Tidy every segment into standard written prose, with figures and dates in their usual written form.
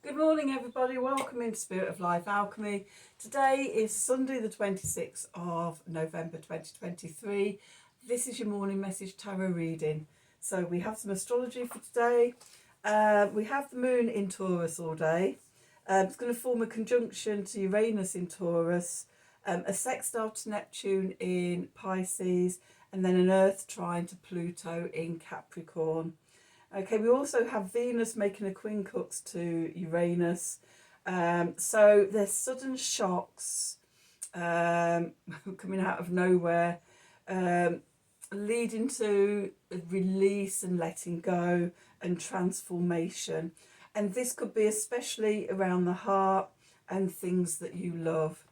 Good morning everybody, welcome into Spirit of Life Alchemy. Today is Sunday the 26th of November 2023. This is your morning message tarot reading. So we have some astrology for today. We have the moon in Taurus all day. It's going to form a conjunction to Uranus in Taurus, a sextile to Neptune in Pisces, and then an earth trine to Pluto in Capricorn. Okay, we also have Venus making a quincunx to Uranus. So there's sudden shocks coming out of nowhere, leading to release and letting go and transformation. And this could be especially around the heart and things that you love.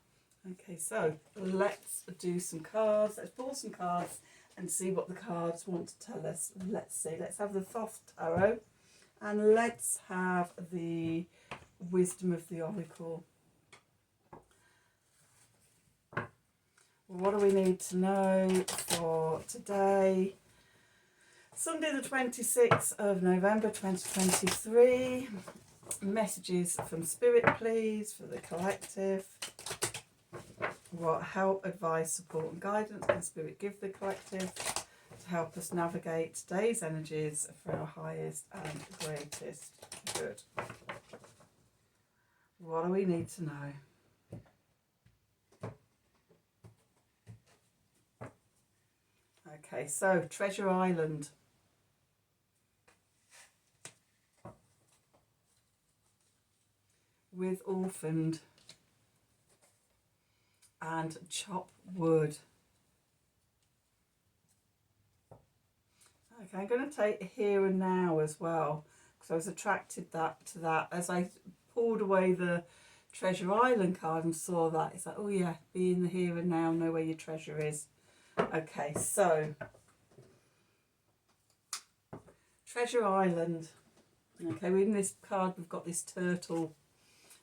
Okay, so let's do some cards. Let's pull some cards and see what the cards want to tell us. Let's see. Let's have the Thoth Tarot and let's have the Wisdom of the Oracle. What do we need to know for today? Sunday the 26th of November 2023. Messages from Spirit, please, for the collective. What help, advice, support and guidance can Spirit give the collective to help us navigate today's energies for our highest and greatest good? What do we need to know? Okay, so Treasure Island. With Orphaned. And chop wood. Okay, I'm going to take here and now as well, because I was attracted to that as I pulled away the Treasure Island card and saw that. It's like, oh yeah, be in the here and now, know where your treasure is. Okay, so Treasure Island. Okay, in this card we've got this turtle,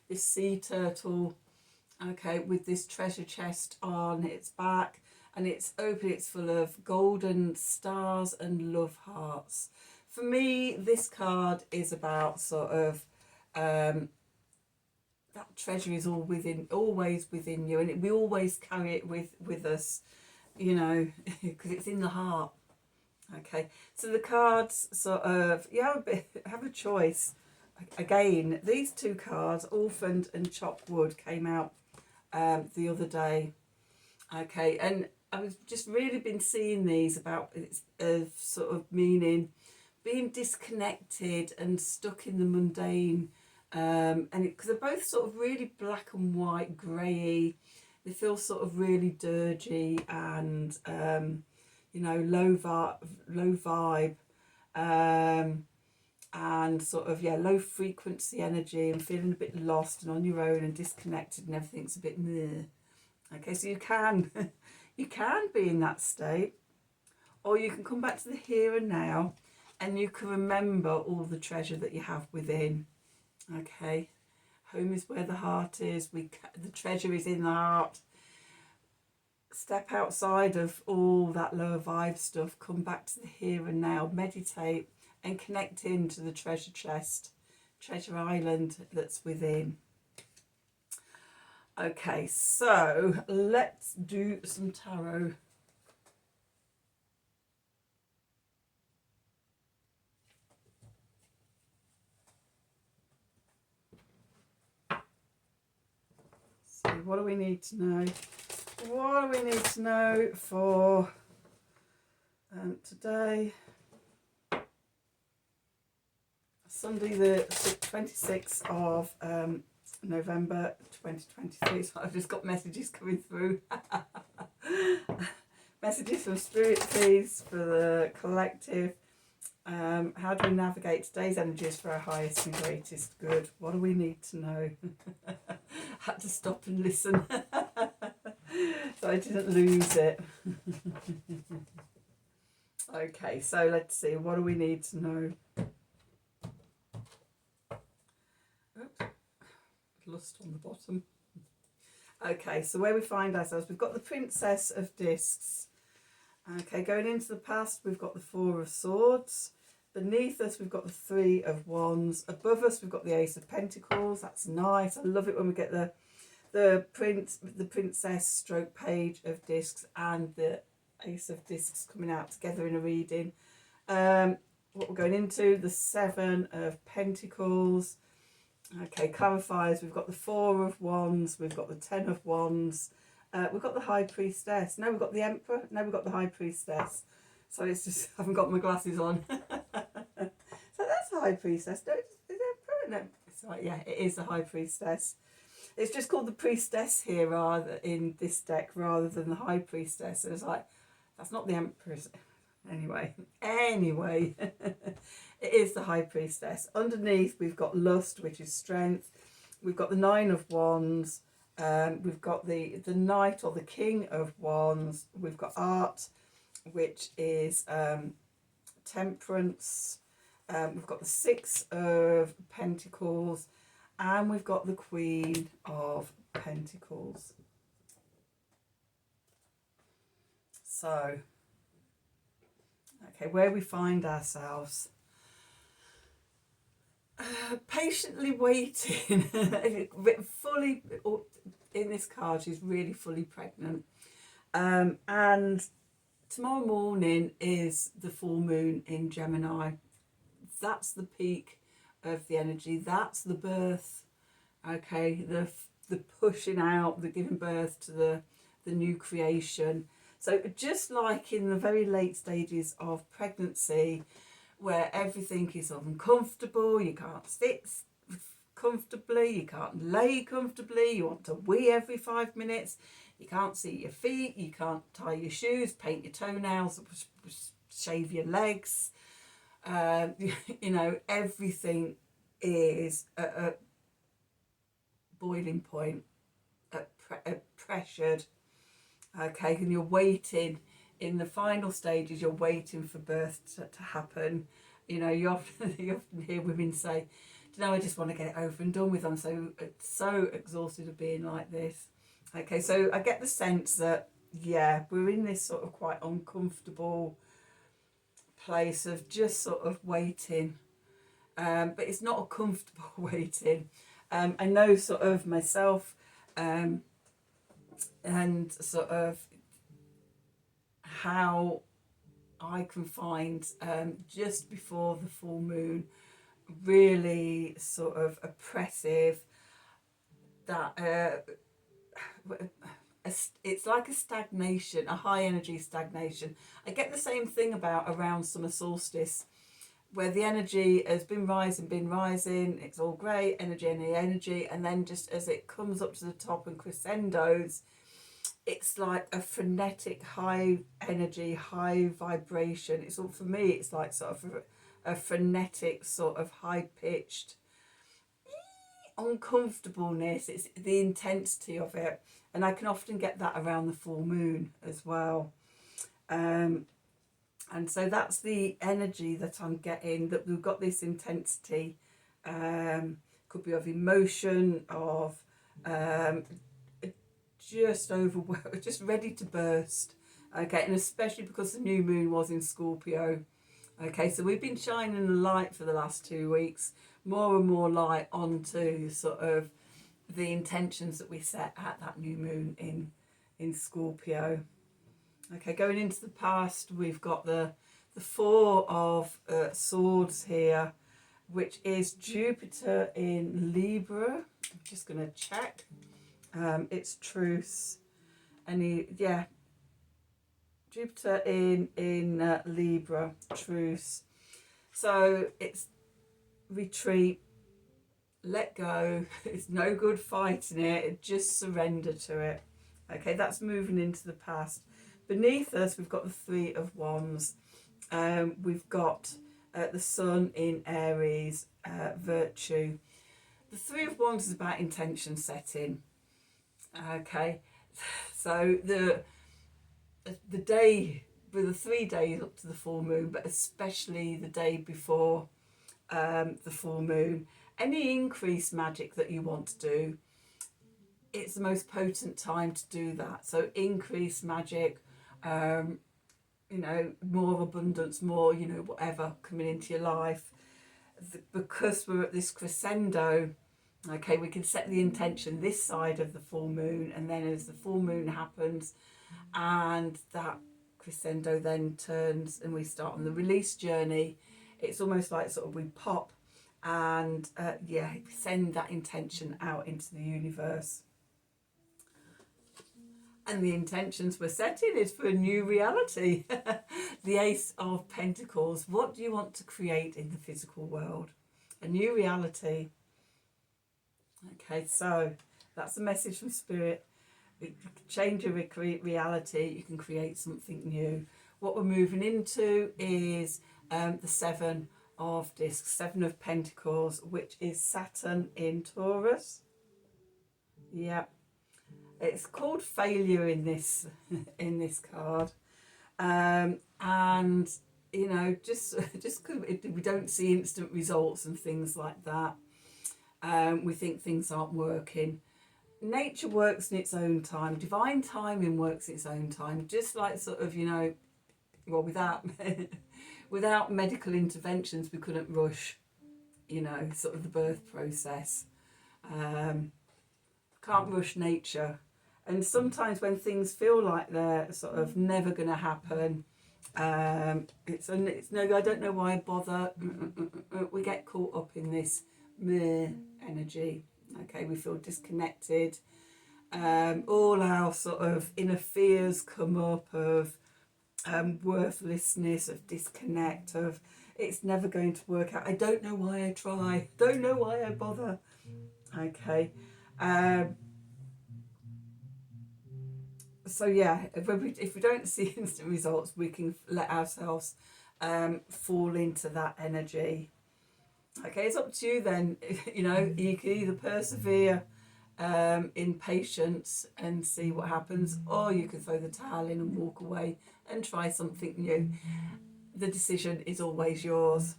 this sea turtle. Okay, with this treasure chest on its back, and it's open, it's full of golden stars and love hearts. For me, this card is about sort of that treasure is always within you, and we always carry it with us, you know, because it's in the heart. Okay, so the cards sort of, you have a choice. Again, these two cards, Orphaned and Chopped Wood, came out the other day. Okay, and I've just really been seeing these about its sort of meaning, being disconnected and stuck in the mundane, and because they're both sort of really black and white, greyy. They feel sort of really dirgy and you know, low vibe, and sort of, yeah, low frequency energy, and feeling a bit lost and on your own and disconnected and everything's a bit meh. Okay, so you can you can be in that state, or you can come back to the here and now and you can remember all the treasure that you have within. Okay, home is where the heart is. The treasure is in the heart. Step outside of all that lower vibe stuff, come back to the here and now, meditate and connect into the treasure chest, Treasure Island that's within. Okay, so let's do some tarot. So what do we need to know? What do we need to know for today? Sunday the 26th of November 2023. So I've just got messages coming through. Messages from Spirit, please, for the collective. How do we navigate today's energies for our highest and greatest good? What do we need to know? Had to stop and listen so I didn't lose it. Okay, so let's see, what do we need to know? Oops, lust on the bottom. Okay, so where we find ourselves, we've got the Princess of Discs. Okay, going into the past, we've got the Four of Swords. Beneath us, we've got the Three of Wands. Above us, we've got the Ace of Pentacles. That's nice. I love it when we get the Princess stroke Page of Discs and the Ace of Discs coming out together in a reading. What we're going into, the Seven of Pentacles. Okay, clarifiers, we've got the Four of Wands, we've got the Ten of Wands, we've got the High Priestess. No, we've got the Emperor. No, we've got the High Priestess. So it's just, I haven't got my glasses on. So that's the High Priestess. No, is it Emperor? No, it's like, yeah, it is the High Priestess. It's just called the Priestess here rather in this deck rather than the High Priestess. And it's like, that's not the Empress. Anyway, it is the High Priestess. Underneath, we've got Lust, which is strength. We've got the Nine of Wands. We've got the Knight or the King of Wands. We've got Art, which is temperance. We've got the Six of Pentacles. And we've got the Queen of Pentacles. So, okay, where we find ourselves. Patiently waiting. Fully, in this card, she's really fully pregnant. And tomorrow morning is the full moon in Gemini. That's the peak of the energy. That's the birth. Okay, the pushing out, the giving birth to the new creation. So just like in the very late stages of pregnancy, where everything is uncomfortable, you can't sit comfortably, you can't lay comfortably, you want to wee every 5 minutes, you can't see your feet, you can't tie your shoes, paint your toenails, shave your legs. You know, everything is at a boiling point, pressured. Okay, and you're waiting in the final stages. You're waiting for birth to happen. You know, you often hear women say, "You know, I just want to get it over and done with. I'm so exhausted of being like this." Okay, so I get the sense that yeah, we're in this sort of quite uncomfortable place of just sort of waiting, but it's not a comfortable waiting. I know sort of myself, and sort of how I can find just before the full moon really sort of oppressive, that it's like a stagnation, a high energy stagnation. I get the same thing about around summer solstice, where the energy has been rising, it's all great, energy, and then just as it comes up to the top and crescendos, it's like a frenetic high energy, high vibration. It's all, for me, it's like sort of a frenetic sort of high pitched uncomfortableness. It's the intensity of it, and I can often get that around the full moon as well. And so that's the energy that I'm getting, that we've got this intensity, could be of emotion, of just overwhelmed, just ready to burst. Okay, and especially because the new moon was in Scorpio. Okay, so we've been shining the light for the last 2 weeks, more and more light onto sort of the intentions that we set at that new moon in Scorpio. Okay, going into the past, we've got the Four of Swords here, which is Jupiter in Libra. I'm just going to check. It's truce. Jupiter in Libra, truce. So it's retreat, let go. It's no good fighting it. Just surrender to it. Okay, that's moving into the past. Beneath us, we've got the Three of Wands. We've got the Sun in Aries, virtue. The Three of Wands is about intention setting. Okay, so the day, with the 3 days up to the full moon, but especially the day before the full moon, any increased magic that you want to do, it's the most potent time to do that. So increased magic, you know, more abundance, more, you know, whatever coming into your life. Because we're at this crescendo, okay, we can set the intention this side of the full moon, and then as the full moon happens and that crescendo then turns and we start on the release journey, it's almost like sort of we pop and send that intention out into the universe. And the intentions we're setting is for a new reality. The Ace of Pentacles. What do you want to create in the physical world? A new reality. Okay, so that's the message from Spirit. You can change your reality. You can create something new. What we're moving into is the Seven of Discs, Seven of Pentacles, which is Saturn in Taurus. Yeah. It's called failure in this in this card, and you know, just because we don't see instant results and things like that, we think things aren't working. Nature works in its own time. Divine timing works in its own time. Just like sort of, you know, well, without without medical interventions, we couldn't rush, you know, sort of the birth process. Can't rush nature. And sometimes when things feel like they're sort of never going to happen, it's no, I don't know why I bother. We get caught up in this meh energy. Okay, we feel disconnected. All our sort of inner fears come up of worthlessness, of disconnect, of it's never going to work out. I don't know why I try. Don't know why I bother. Okay. So yeah, if we don't see instant results, we can let ourselves fall into that energy. Okay, it's up to you then. You know, you can either persevere in patience and see what happens, or you can throw the towel in and walk away and try something new. The decision is always yours.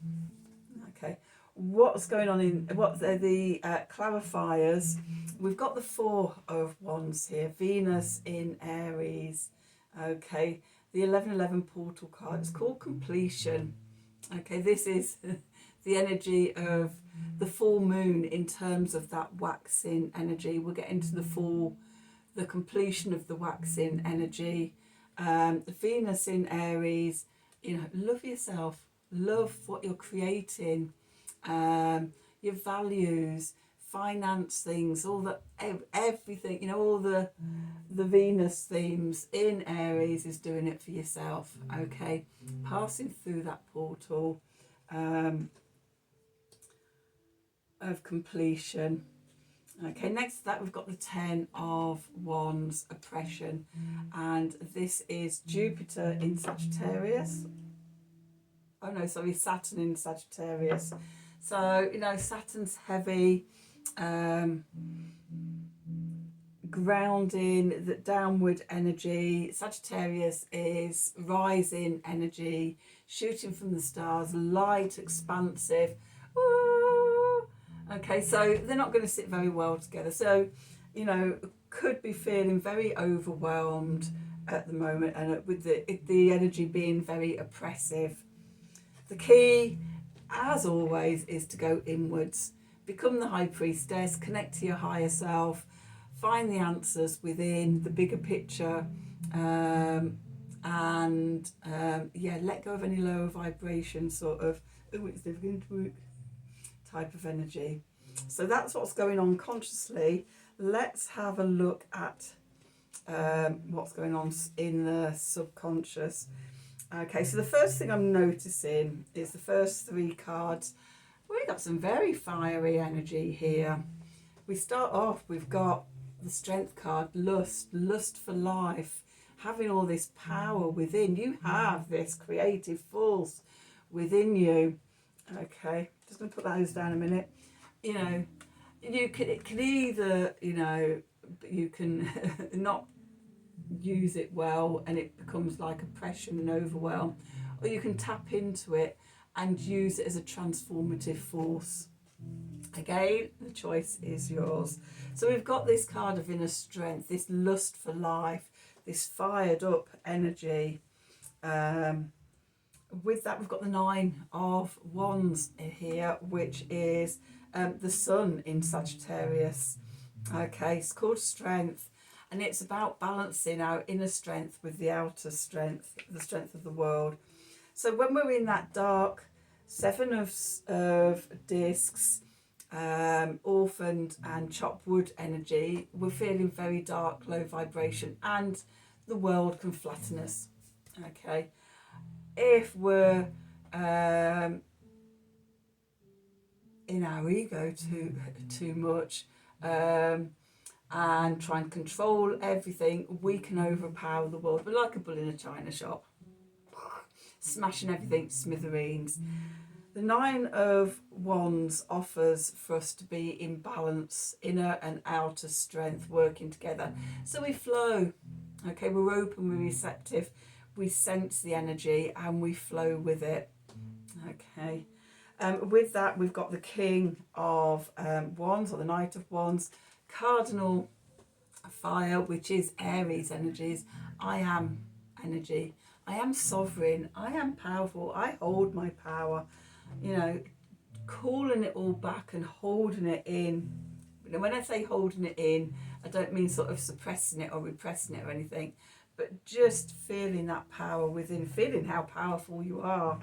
Okay, what's going on in what are the clarifiers? We've got the Four of Wands here, Venus in Aries. Okay, the 1111 portal card. It's called completion. Okay, this is the energy of the full moon in terms of that waxing energy. We'll get into the completion of the waxing energy. The Venus in Aries, you know, love yourself, love what you're creating, your values, finance things, all the everything, you know, all the Venus themes in Aries is doing it for yourself. Okay, passing through that portal of completion. Okay, next to that we've got the Ten of Wands, oppression, and this is Jupiter in Sagittarius. Oh no, sorry, Saturn in Sagittarius. So, you know, Saturn's heavy, grounding, the downward energy. Sagittarius is rising energy, shooting from the stars, light, expansive. Woo! Okay, so they're not going to sit very well together. So, you know, could be feeling very overwhelmed at the moment, and with the energy being very oppressive. The key, as always, is to go inwards. Become the high priestess, connect to your higher self, find the answers within the bigger picture, and let go of any lower vibration sort of, oh, it's never going to work type of energy. So that's what's going on consciously. Let's have a look at what's going on in the subconscious. Okay, so the first thing I'm noticing is the first three cards. We've got some very fiery energy here. We start off, we've got the Strength card, lust for life, having all this power within. You have this creative force within you. Okay, just going to put those down a minute. You know, it can either, you know, you can not use it well and it becomes like oppression and overwhelm, or you can tap into it and use it as a transformative force. Again, the choice is yours. So we've got this card of inner strength, this lust for life, this fired up energy. With that, we've got the 9 of Wands here, which is the sun in Sagittarius. Okay, it's called Strength, and it's about balancing our inner strength with the outer strength, the strength of the world. So when we're in that dark 7 of discs, orphaned and chopped wood energy, we're feeling very dark, low vibration, and the world can flatten us. Okay, if we're in our ego too much, and try and control everything, we can overpower the world. We're like a bull in a china shop, smashing everything to smithereens. The 9 of Wands offers for us to be in balance, inner and outer strength working together. So we flow. Okay, we're open, we're receptive, we sense the energy and we flow with it. Okay. With that, we've got the King of Wands, or the Knight of Wands, cardinal fire, which is Aries energies. I am energy. I am sovereign. I am powerful. I hold my power. You know, calling it all back and holding it in. When I say holding it in, I don't mean sort of suppressing it or repressing it or anything, but just feeling that power within, feeling how powerful you are.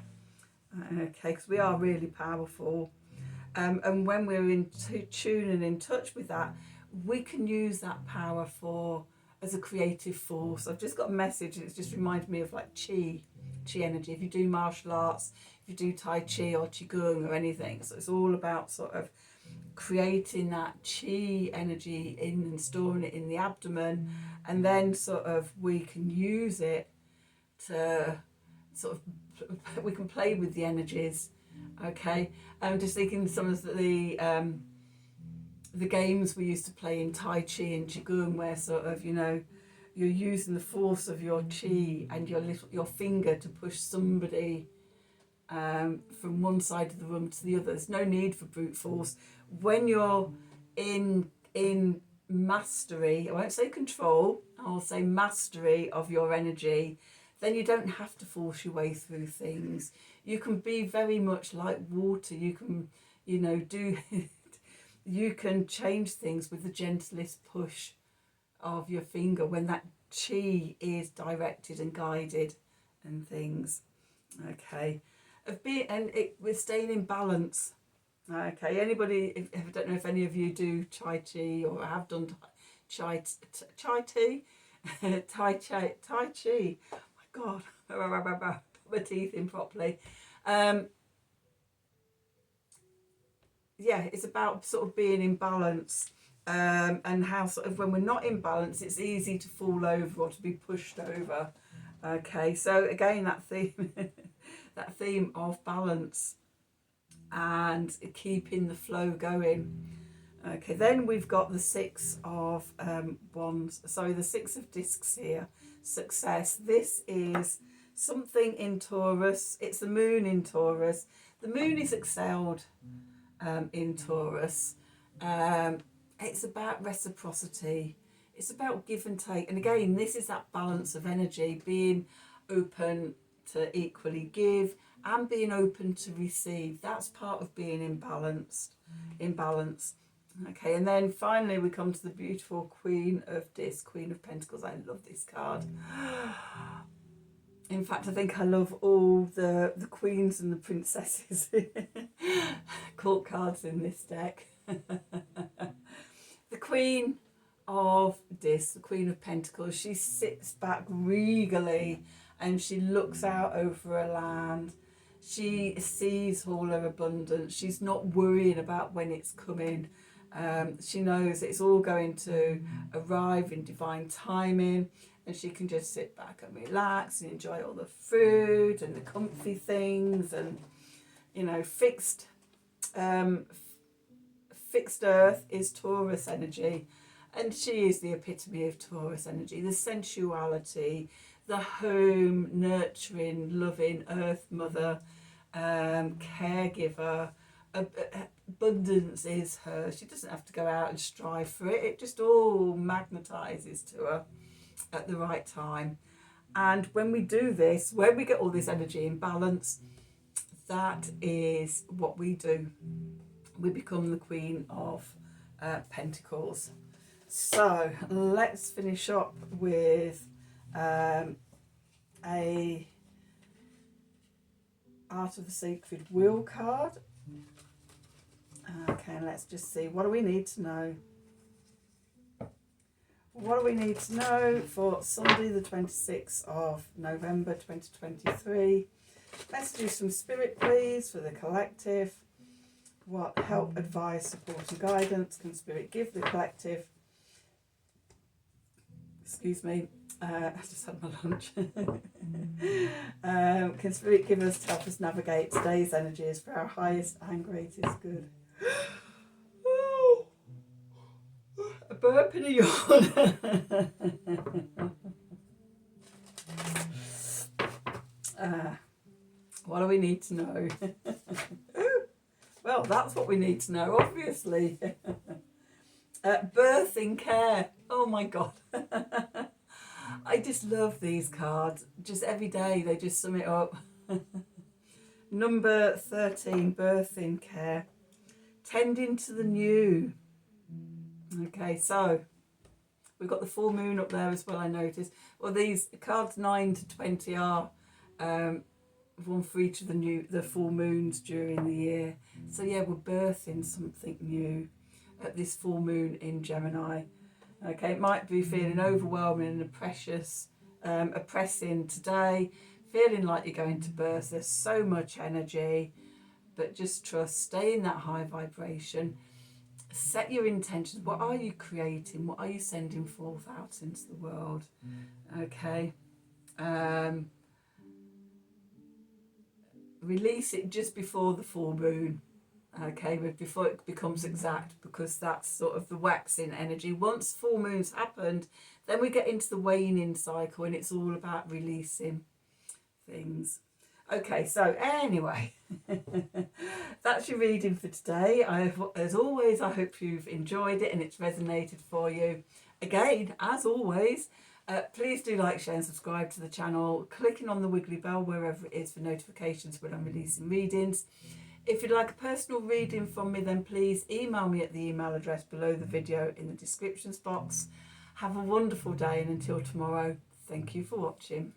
Okay, because we are really powerful. And when we're in tune and in touch with that, we can use that power as a creative force. I've just got a message, and it's just reminded me of like chi energy. If you do martial arts, if you do Tai Chi or Qigong or anything, so it's all about sort of creating that chi energy in and storing it in the abdomen, and then sort of we can use it to sort of, we can play with the energies. Okay, I'm just thinking some of the games we used to play in Tai Chi and Qigong, where sort of, you know, you're using the force of your chi and your finger to push somebody from one side of the room to the other. There's no need for brute force. When you're in mastery, I won't say control, I'll say mastery of your energy, then you don't have to force your way through things. You can be very much like water. You can, you know, you can change things with the gentlest push of your finger when that chi is directed and guided and things. Okay, we're staying in balance. Okay, anybody? I don't know if any of you do Tai Chi or have done Tai Chi. God, put my teeth in properly. Yeah, it's about sort of being in balance, and how sort of when we're not in balance, it's easy to fall over or to be pushed over. Okay, so again, that theme, that theme of balance and keeping the flow going. Okay, then we've got the 6 of Wands, sorry, the 6 of Discs here, success. This is something in Taurus. It's the moon in Taurus. The moon is excelled in Taurus. It's about reciprocity. It's about give and take. And again, this is that balance of energy, being open to equally give and being open to receive. That's part of being in balance. Okay, and then finally we come to the beautiful Queen of Discs, Queen of Pentacles. I love this card. In fact, I think I love all the queens and the princesses court cards in this deck. The Queen of Discs, the Queen of Pentacles, she sits back regally and she looks out over her land. She sees all her abundance. She's not worrying about when it's coming. She knows it's all going to arrive in divine timing, and she can just sit back and relax and enjoy all the food and the comfy things, and, you know, fixed earth is Taurus energy, and she is the epitome of Taurus energy, the sensuality, the home, nurturing, loving earth mother, caregiver. Abundance is hers. She doesn't have to go out and strive for it. It just all magnetizes to her at the right time. And when we do this, when we get all this energy in balance, that is what we do. We become the Queen of Pentacles. So let's finish up with a Art of the Sacred Wheel card. Okay, let's just see, what do we need to know? What do we need to know for Sunday the 26th of November 2023? Messages from Spirit, please, for the collective. What help, advice, support and guidance can Spirit give the collective? Excuse me, I just had my lunch. Can Spirit give us to help us navigate today's energies for our highest and greatest good? A burp and a yawn. What do we need to know? Well, that's what we need to know, obviously. Birthing care. Oh my God. I just love these cards. Just every day they just sum it up. Number 13, birthing care. Tending to the new. Okay, so we've got the full moon up there as well, I noticed. Well, these cards 9 to 20 are one for each of the full moons during the year. So yeah, we're birthing something new at this full moon in Gemini. Okay, it might be feeling overwhelming and oppressing today, feeling like you're going to burst. There's so much energy, but just trust, stay in that high vibration. Set your intentions. What are you creating? What are you sending forth out into the world? Okay. Release it just before the full moon. Okay, before it becomes exact, because that's sort of the waxing energy. Once full moon's happened, then we get into the waning cycle, and it's all about releasing things. Okay, so anyway, that's your reading for today. As always, I hope you've enjoyed it and it's resonated for you. Again, as always, please do like, share and subscribe to the channel, clicking on the wiggly bell wherever it is for notifications when I'm releasing readings. If you'd like a personal reading from me, then please email me at the email address below the video in the descriptions box. Have a wonderful day, and until tomorrow, thank you for watching.